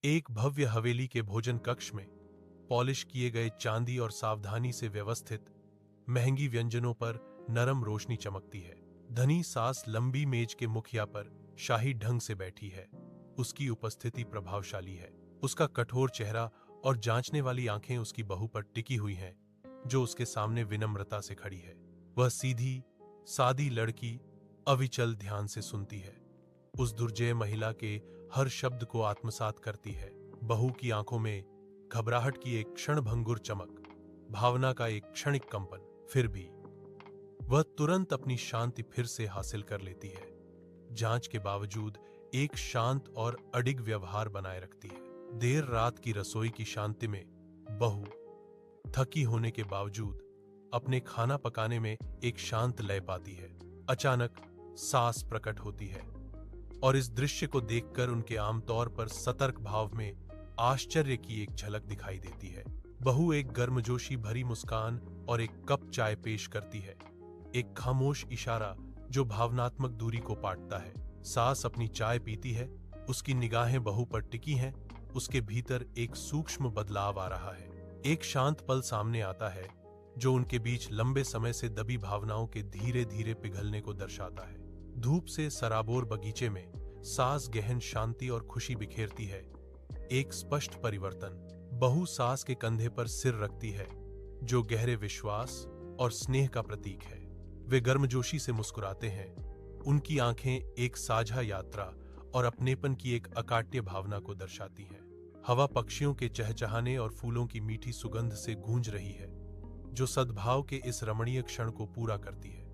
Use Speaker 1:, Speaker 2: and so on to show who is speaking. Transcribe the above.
Speaker 1: एक भव्य हवेली के भोजन कक्ष में पॉलिश किए गए चांदी और सावधानी से व्यवस्थित महंगी व्यंजनों पर नरम रोशनी चमकती है। धनी सास लंबी मेज के मुखिया पर शाही ढंग से बैठी है। उसकी उपस्थिति प्रभावशाली है। उसका कठोर चेहरा और जांचने वाली आंखें उसकी बहू पर टिकी हुई हैं, जो उसके सामने विनम्रता से खड़ी है। वह सीधी सादी लड़की अविचल ध्यान से सुनती है, उस दुर्जय महिला के हर शब्द को आत्मसात करती है। बहू की आंखों में घबराहट की एक क्षणभंगुर चमक, भावना का एक क्षणिक कंपन। फिर भी वह तुरंत अपनी शांति फिर से हासिल कर लेती है। जांच के बावजूद एक शांत और अडिग व्यवहार बनाए रखती है। देर रात की रसोई की शांति में बहू थकी होने के बावजूद अपने खाना पकाने में एक शांत लय पाती है। अचानक सास प्रकट होती है और इस दृश्य को देखकर उनके आमतौर पर सतर्क भाव में आश्चर्य की एक झलक दिखाई देती है। बहू एक गर्मजोशी भरी मुस्कान और एक कप चाय पेश करती है, एक खामोश इशारा जो भावनात्मक दूरी को पाटता है। सास अपनी चाय पीती है, उसकी निगाहें बहू पर टिकी हैं, उसके भीतर एक सूक्ष्म बदलाव आ रहा है। एक शांत पल सामने आता है जो उनके बीच लंबे समय से दबी भावनाओं के धीरे धीरे पिघलने को दर्शाता है। धूप से सराबोर बगीचे में सास गहन शांति और खुशी बिखेरती है। एक स्पष्ट परिवर्तन। बहू सास के कंधे पर सिर रखती है, जो गहरे विश्वास और स्नेह का प्रतीक है। वे गर्मजोशी से मुस्कुराते हैं। उनकी आंखें एक साझा यात्रा और अपनेपन की एक अकाट्य भावना को दर्शाती हैं। हवा पक्षियों के चहचहाने और फूलों की मीठी सुगंध से गूंज रही है, जो सद्भाव के इस रमणीय क्षण को पूरा करती है।